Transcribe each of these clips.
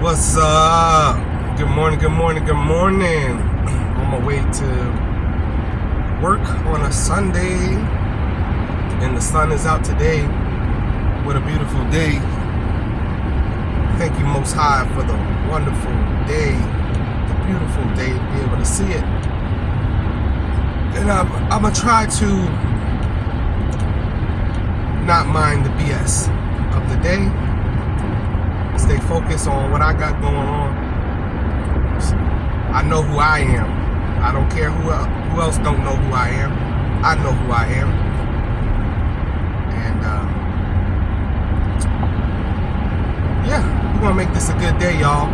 What's up? Good morning, good morning, good morning. On my way to work on a Sunday, and the sun is out today. What a beautiful day. Thank you, Most High, for the wonderful day, the beautiful day, to be able to see it. And I'm going to try to not mind the BS of the day. Stay focused on what I got going on. I know who I am. I don't care who else don't know who I am. I know who I am. And yeah, we're gonna make this a good day, y'all.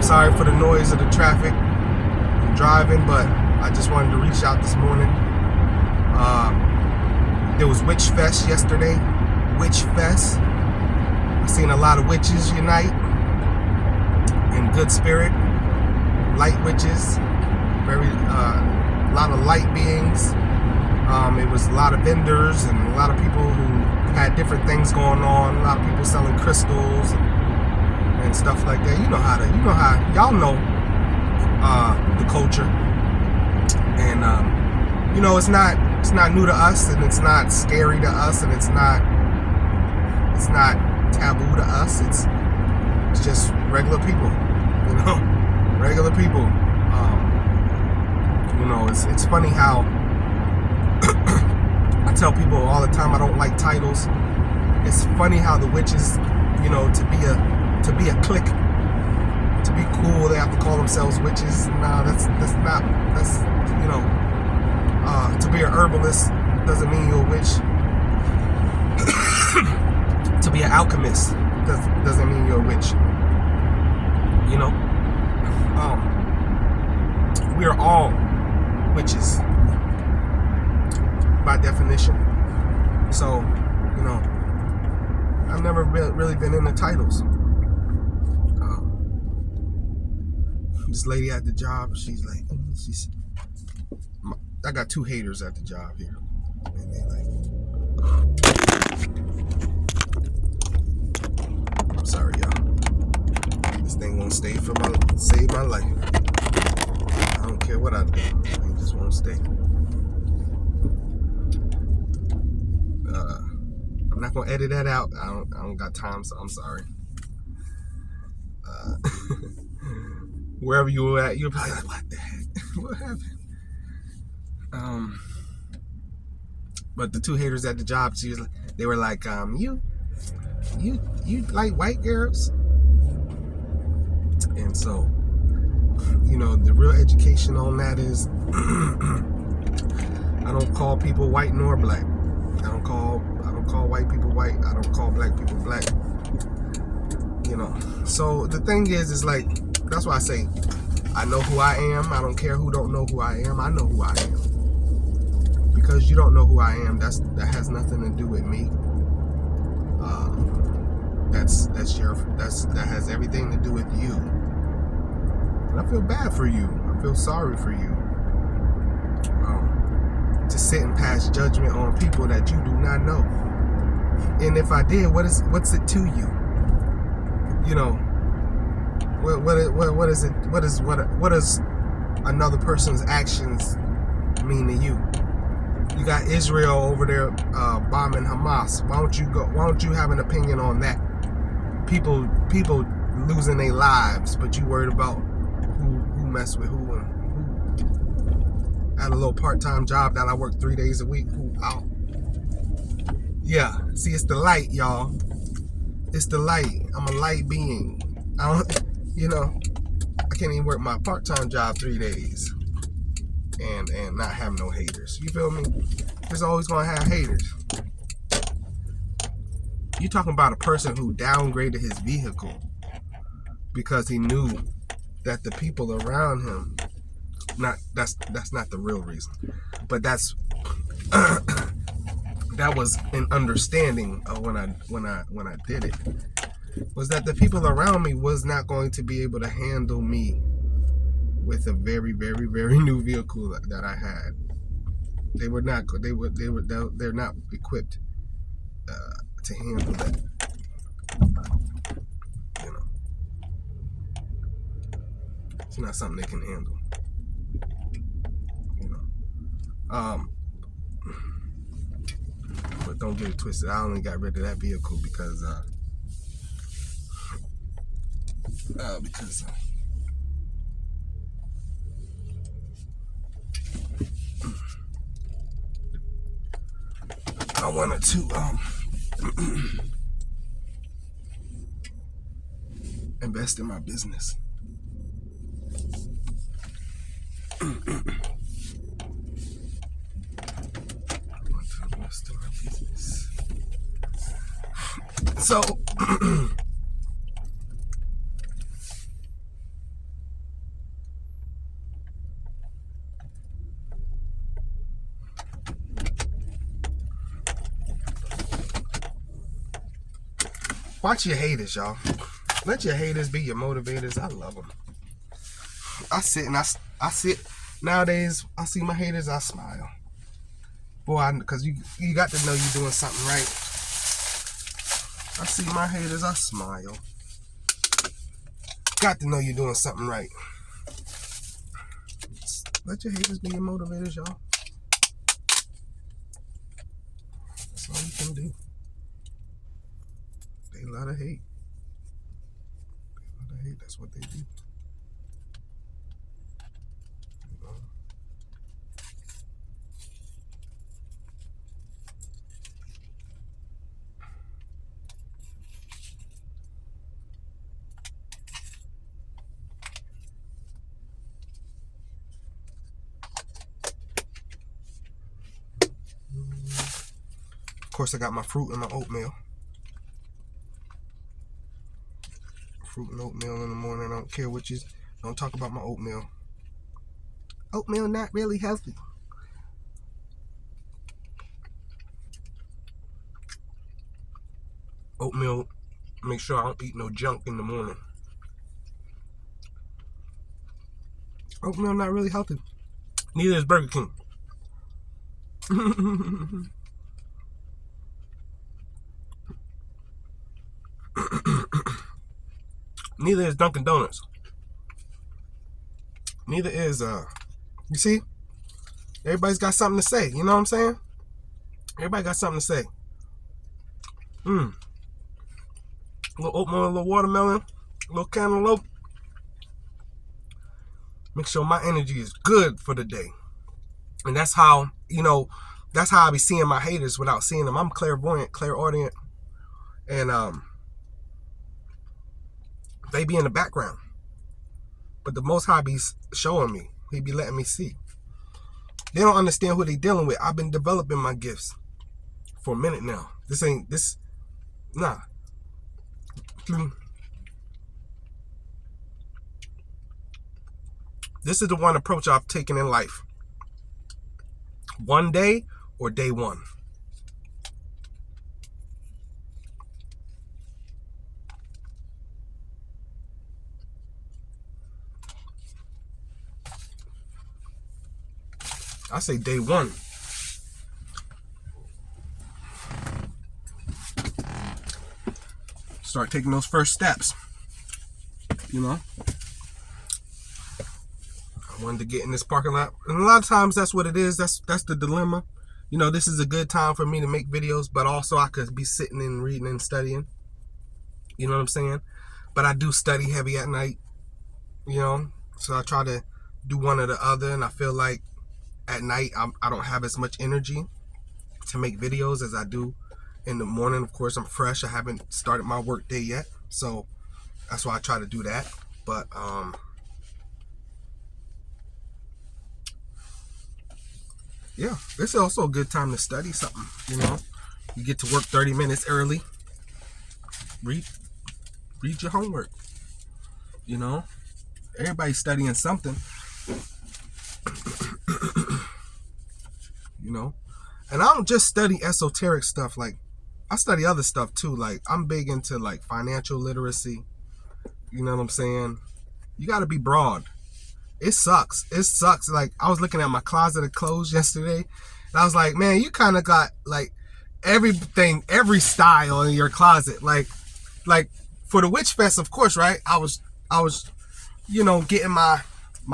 Sorry for the noise of the traffic. I'm driving, but I just wanted to reach out this morning. There was Witch Fest yesterday. Witch Fest. I've seen a lot of witches unite in good spirit. Light witches, a lot of light beings. It was a lot of vendors and a lot of people who had different things going on. A lot of people selling crystals and stuff like that. Y'all know the culture. And it's not new to us, and it's not scary to us, and it's not taboo to us. It's just regular people, regular people. It's funny how I tell people all the time I don't like titles. It's funny how the witches, to be a clique, to be cool, they have to call themselves witches. No, that's not. To be an herbalist doesn't mean you're a witch. To be an alchemist doesn't mean you're a witch. We are all witches by definition. So, I've never really been into titles. This lady at the job, I got two haters at the job here, and they I'm sorry, y'all. This thing won't save my life. I don't care what I do. It just won't stay. I'm not gonna edit that out. I don't got time, so I'm sorry. Wherever you were at, you're probably like, what the heck? What happened? But the two haters at the job, they were like, you like white girls? And so, the real education on that is I don't call people white nor black. I don't call white people white. I don't call black people black. So the thing is like, that's why I say I know who I am. I don't care who don't know who I am. I know who I am. Because you don't know who I am, that has nothing to do with me. That has everything to do with you. And I feel bad for you. I feel sorry for you. To sit and pass judgment on people that you do not know. And if I did, what's it to you? What is it? What does another person's actions mean to you? You got Israel over there bombing Hamas. Why don't you have an opinion on that? People losing their lives, but you worried about who mess with who and who. I had a little part-time job that I work 3 days a week. Yeah, see, it's the light, y'all. It's the light. I'm a light being. I can't even work my part-time job 3 days and not have no haters. You feel me? There's always gonna have haters. You talking about a person who downgraded his vehicle because he knew that the people around him, that's not the real reason, but that's that was an understanding of when I did it, was that the people around me was not going to be able to handle me with a very, very, very new vehicle that I had. They're not equipped to handle that. It's not something they can handle. You know. But don't get it twisted. I only got rid of that vehicle because I wanted to invest in my business. So watch your haters, y'all. Let your haters be your motivators. I love them. I sit nowadays. I see my haters, I smile. Boy, because you got to know you're doing something right. I see my haters, I smile. Got to know you're doing something right. Let your haters be your motivators, y'all. That's all you can do. They love to hate. They love to hate. That's what they do. Of course, I got my fruit and my oatmeal. Fruit and oatmeal in the morning. I don't care which is. Don't talk about my oatmeal. Oatmeal not really healthy. Oatmeal, make sure I don't eat no junk in the morning. Oatmeal not really healthy. Neither is Burger King. Neither is Dunkin' Donuts. Neither is you see? Everybody's got something to say, you know what I'm saying? Everybody got something to say. A little oatmeal, a little watermelon, a little cantaloupe. Make sure my energy is good for the day. And that's how, that's how I be seeing my haters without seeing them. I'm clairvoyant, clairaudient, and they be in the background. But the Most High be showing me. He be letting me see. They don't understand who they dealing with. I've been developing my gifts for a minute now. Nah. This is the one approach I've taken in life. One day or day one. I say day one. Start taking those first steps. I wanted to get in this parking lot. And a lot of times that's what it is. That's the dilemma. This is a good time for me to make videos, but also I could be sitting and reading and studying. You know what I'm saying? But I do study heavy at night. So I try to do one or the other, and I feel like at night I don't have as much energy to make videos as I do in the morning. Of course, I'm fresh. I haven't started my work day yet, so that's why I try to do that. But yeah, this is also a good time to study something. You get to work 30 minutes early. Read your homework. Everybody's studying something. And I don't just study esoteric stuff. Like, I study other stuff too. Like, I'm big into like financial literacy. You know what I'm saying? You got to be broad. It sucks. Like, I was looking at my closet of clothes yesterday, and I was like, man, you kind of got like everything, every style in your closet. Like for the Witch Fest, of course, right? I was getting my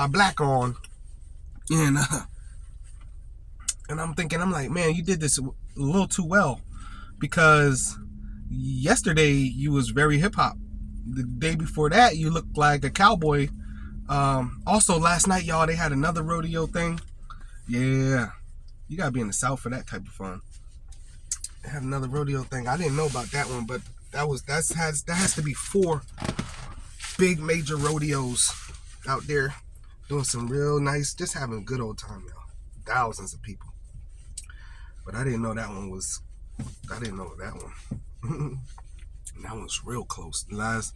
black on, and I'm thinking, I'm like, man, you did this a little too well, because yesterday you was very hip hop. The day before that, you looked like a cowboy. Also, last night, y'all, they had another rodeo thing. Yeah, you gotta be in the South for that type of fun. They had another rodeo thing. I didn't know about that one, but that has to be 4 big major rodeos out there doing some real nice, just having a good old time, y'all. Thousands of people. But I didn't know that one was. I didn't know that one. That one's real close. The last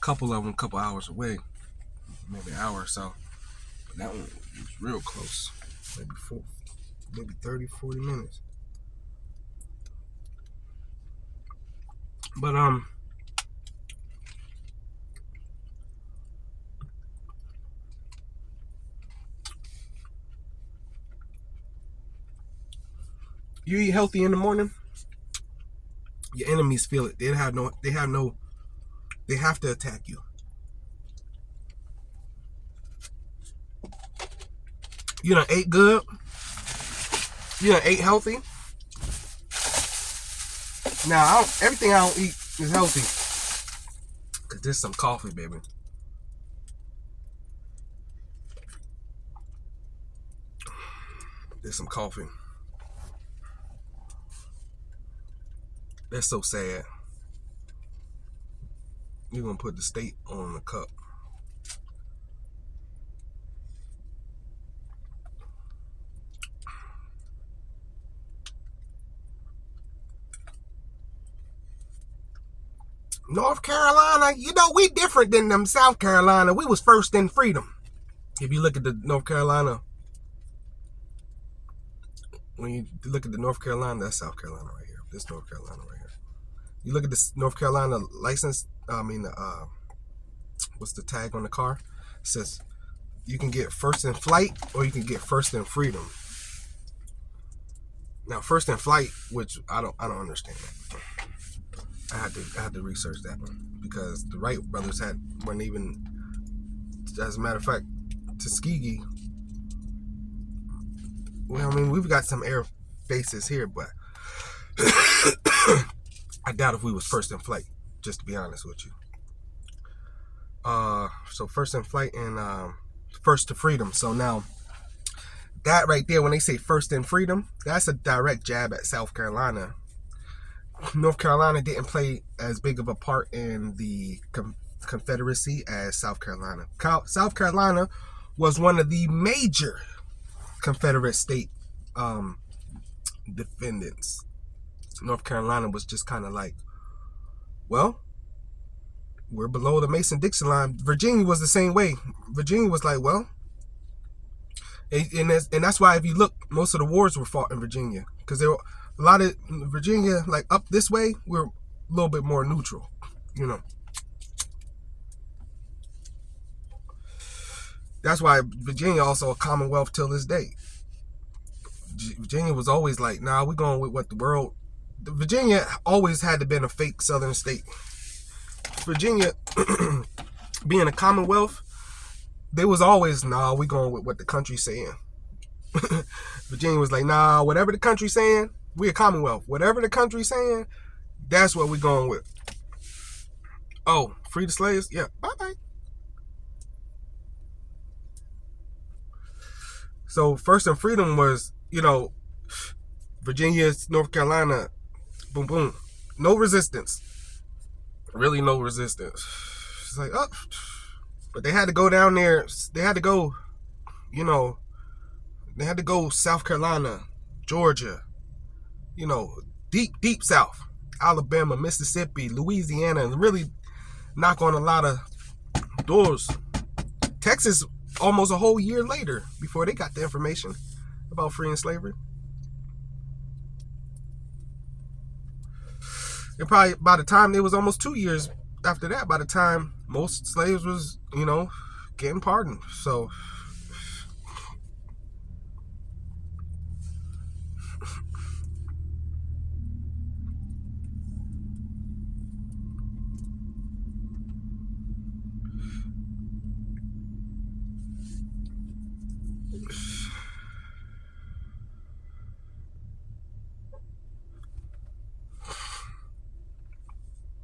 couple of them, a couple hours away, maybe an hour or so. But that one was real close. Maybe 30, 40 minutes. But you eat healthy in the morning, your enemies feel it. They have to attack you. You done ate good. You done ate healthy. Now, everything I don't eat is healthy. Because there's some coffee, baby. There's some coffee. That's so sad. You're going to put the state on the cup. North Carolina, we different than them South Carolina. We was first in freedom. If you look at the North Carolina, when you look at the North Carolina, that's South Carolina right here. This North Carolina right here. You look at this North Carolina license, what's the tag on the car? It says you can get first in flight or you can get first in freedom. Now, first in flight, which I don't understand that. I had to research that one, because the Wright brothers weren't even, as a matter of fact, Tuskegee. Well, I mean, we've got some air bases here, but I doubt if we was first in flight, just to be honest with you. So first in flight and first to freedom. So now, that right there, when they say first in freedom, that's a direct jab at South Carolina. North Carolina didn't play as big of a part in the Confederacy as South Carolina. South Carolina was one of the major Confederate state defendants. North Carolina was just kind of like, well, we're below the Mason-Dixon line. Virginia was the same way. Virginia was like, well, and that's why if you look, most of the wars were fought in Virginia, because there were a lot of Virginia, like up this way, we're a little bit more neutral, That's why Virginia also a commonwealth till this day. Virginia was always like, nah, we're going with what the world. Virginia always had to been a fake southern state. Virginia, being a commonwealth, they was always, nah, we going with what the country's saying. Virginia was like, nah, whatever the country's saying, we a commonwealth. Whatever the country's saying, that's what we going with. Oh, free the slaves? Yeah, bye-bye. So first and freedom was, Virginia, North Carolina, boom, boom. No resistance. Really no resistance. It's like, oh. But they had to go down there. They had to go, they had to go South Carolina, Georgia, deep, deep South. Alabama, Mississippi, Louisiana, and really knock on a lot of doors. Texas, almost a whole year later, before they got the information about freeing slavery. And probably by the time, it was almost 2 years after that, by the time most slaves was, getting pardoned. So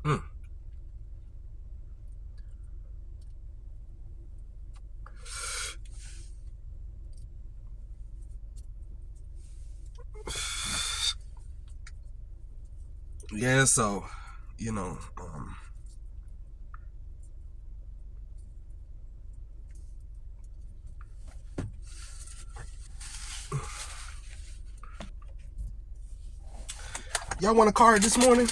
Mm. Yeah, so, you know, y'all want a card this morning?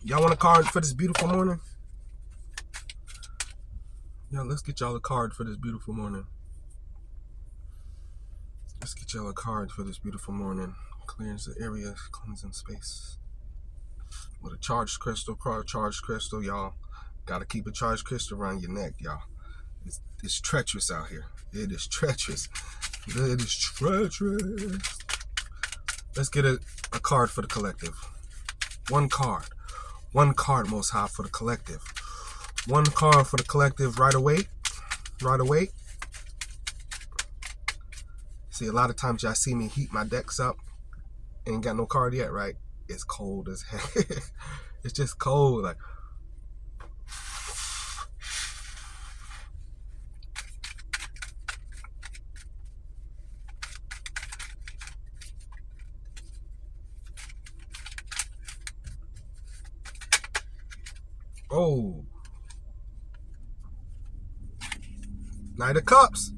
Y'all want a card for this beautiful morning? Yeah, let's get y'all a card for this beautiful morning. Let's get y'all a card for this beautiful morning. Clears the area, cleansing space. With a charged crystal, charged crystal, y'all. Gotta keep a charged crystal around your neck, y'all. It's treacherous out here. It is treacherous. It is treacherous. Let's get a card for the collective. One card. One card, Most High, for the collective. One card for the collective right away. Right away. See, a lot of times y'all see me heat my decks up. Ain't got no card yet, right? It's cold as heck. It's just cold. Like, oh. Knight of Cups.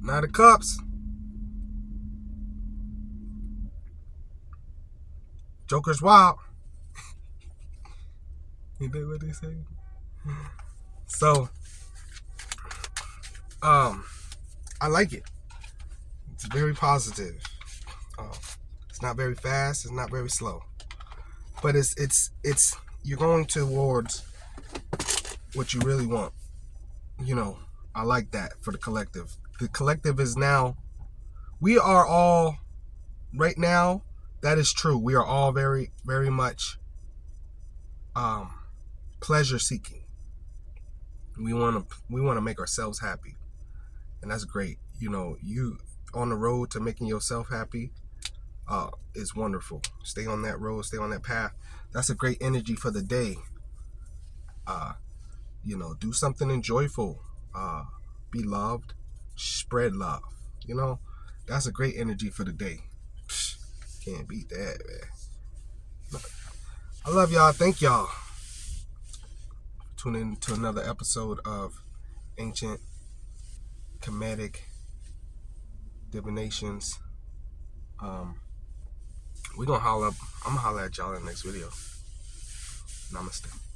Knight of Cups. Joker's wild. Ain't that what they say? So, I like it. It's very positive. It's not very fast. It's not very slow. But it's you're going towards what you really want. You know, I like that for the collective. The collective is now, we are all, right now, that is true. We are all very, very much pleasure seeking. We want to make ourselves happy. And that's great. You know, you on the road to making yourself happy is wonderful. Stay on that road, stay on that path. That's a great energy for the day. You know, do something enjoyable. Be loved. Spread love. You know, that's a great energy for the day. Can't beat that, man. I love y'all. Thank y'all for tuning in to another episode of Ancient Comedic Divinations. We're gonna holler. I'm gonna holler at y'all in the next video. Namaste.